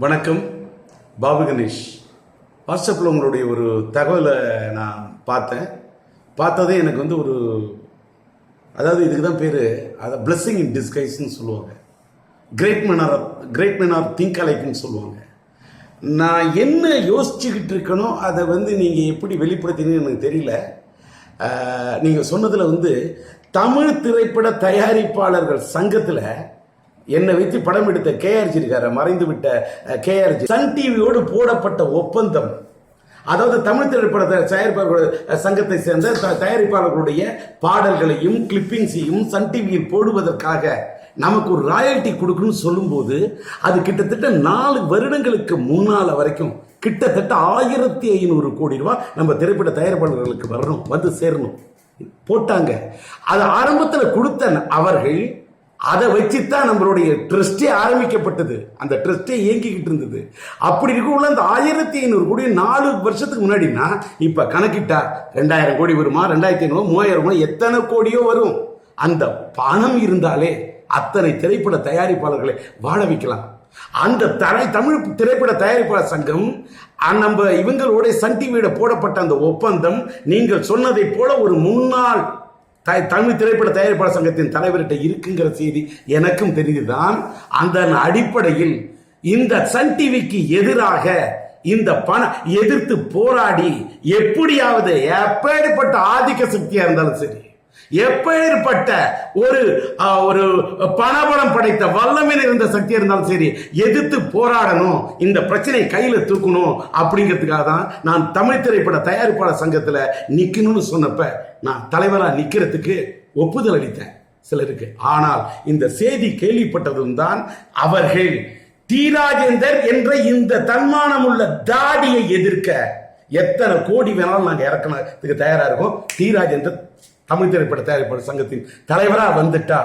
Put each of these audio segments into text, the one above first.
வணக்கம். பாபு கணேஷ். வாட்ஸ்அப்பில் உங்களுடைய ஒரு தகவலை நான் பார்த்ததே எனக்கு வந்து அதாவது இதுக்கு தான் பேர் அதை பிளெஸ்ஸிங் இன் டிஸ்கைஸ்ன்னு சொல்லுவாங்க. கிரேட் மேன் ஆர் திங்க் அலைக்குன்னு சொல்லுவாங்க. நான் என்ன யோசிச்சுக்கிட்டு இருக்கனோ அதை வந்து நீங்கள் எப்படி வெளிப்படுத்தினீங்கன்னு எனக்கு தெரியல. நீங்கள் சொன்னதில் தமிழ் திரைப்பட தயாரிப்பாளர்கள் சங்கத்தில் என்னை வைத்து படம் எடுத்த கேஆர்ஜி இருக்காரு, மறைந்து விட்ட கேஆர்ஜி, சன் டிவியோடு போடப்பட்ட ஒப்பந்தம், அதாவது தமிழ் திரைப்பட தயாரிப்பாளர்கள் சங்கத்தை சேர்ந்த தயாரிப்பாளர்களுடைய பாடல்களையும் கிளிப்பிங்ஸையும் சன் டிவியில் போடுவதற்காக நமக்கு ஒரு ராயல்டி கொடுக்கணும்னு சொல்லும்போது அது கிட்டத்தட்ட 4 வருடங்களுக்கு முன்னால வரைக்கும் கிட்டத்தட்ட 1500 கோடி ரூபாய் நம்ம திரைப்பட தயாரிப்பாளர்களுக்கு வரணும், வந்து சேரணும் போட்டாங்க. அது ஆரம்பத்தில் கொடுத்த அவர்கள் அதை வச்சுதான் நம்மளுடைய ட்ரஸ்டே ஆரம்பிக்கப்பட்டது. அந்த ட்ரஸ்டே இயங்கிக்கிட்டு இருந்தது. அப்படி இருக்குள்ள அந்த 1500 கோடி 4 வருஷத்துக்கு முன்னாடினா இப்ப கணக்கிட்டா 2000 கோடி வருமா, 2500, 3000, எத்தனை கோடியோ வரும். அந்த பணம் இருந்தாலே அத்தனை திரைப்பட தயாரிப்பாளர்களை வாழ வைக்கலாம். அந்த தமிழ் திரைப்பட தயாரிப்பாளர் சங்கம் நம்ம இவங்களோட சன் டிவியோட போடப்பட்ட அந்த ஒப்பந்தம் நீங்கள் சொன்னதை போல ஒரு முன்னாள் தமிழ் திரைப்பட தயாரிப்பாளர் சங்கத்தின் தலைவர்கிட்ட இருக்குங்கிற செய்தி எனக்கும் தெரிந்துதான். அந்த அடிப்படையில் இந்த சன் டிவிக்கு எதிராக இந்த எதிர்த்து போராடி எப்படியாவது எப்பேற்பட்ட ஆதிக்க சக்தியா இருந்தாலும் சரி, எப்பேற்பட்ட ஒரு பணபலம் படைத்த வல்லமையில் இருந்த சக்தியா இருந்தாலும் சரி, எதிர்த்து போராடணும், இந்த பிரச்சனையை கையில தூக்கணும் அப்படிங்கிறதுக்காக தான் நான் தமிழ் திரைப்பட தயாரிப்பாளர் சங்கத்துல நிக்கணும்னு சொன்னப்ப நான் தலைவரா நிக்கிறதுக்கு ஒப்புதல் அளித்தேன் சிலருக்கு. ஆனால் இந்த செய்தி கேள்விப்பட்டதும் தான் அவர்கள் டி ராஜேந்தர் என்ற இந்த தன்மானம் உள்ள தாடியை எதிர்க்க எத்தனை கோடி வேணாலும் நாங்க இறக்கணத்துக்கு தயாரா இருக்கோம். டி ராஜேந்தர் தமிழ் திரைப்பட தயாரிப்பாளர் சங்கத்தின் தலைவரா வந்துட்டா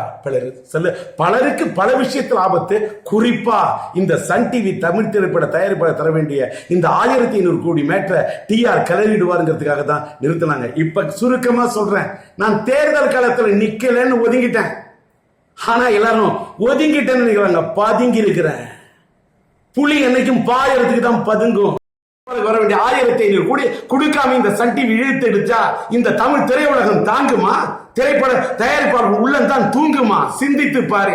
பலருக்கு பல விஷயத்தில் ஆபத்து. குறிப்பா இந்த சன் டிவி தமிழ் திரைப்பட தயாரிப்பாளர் தர வேண்டிய இந்த 1500 கோடி மேட்டரை டிஆர் கிளறிடுவாருங்கிறதுக்காக தான் நிறுத்தினாங்க. இப்ப சுருக்கமா சொல்றேன், நான் தேர்தல் காலத்தில் நிக்கலன்னு ஒதுங்கிட்டேன். ஆனா எல்லாரும் ஒதுங்கிட்டேன்னு நினைக்கிறாங்க, பதுங்கி இருக்கிறேன். புலி என்னைக்கும் பாயறதுக்கு தான் பதுங்கும். வர வேண்டிய 1500 கோடி கொடுக்காம இந்த சன் டிவி இழுத்து எடுத்தா இந்த தமிழ் திரையுலகம் தாங்குமா? திரைப்பட தயாரிப்பாளர்கள் உள்ளம் தான் தூங்குமா? சிந்தித்து பாரு.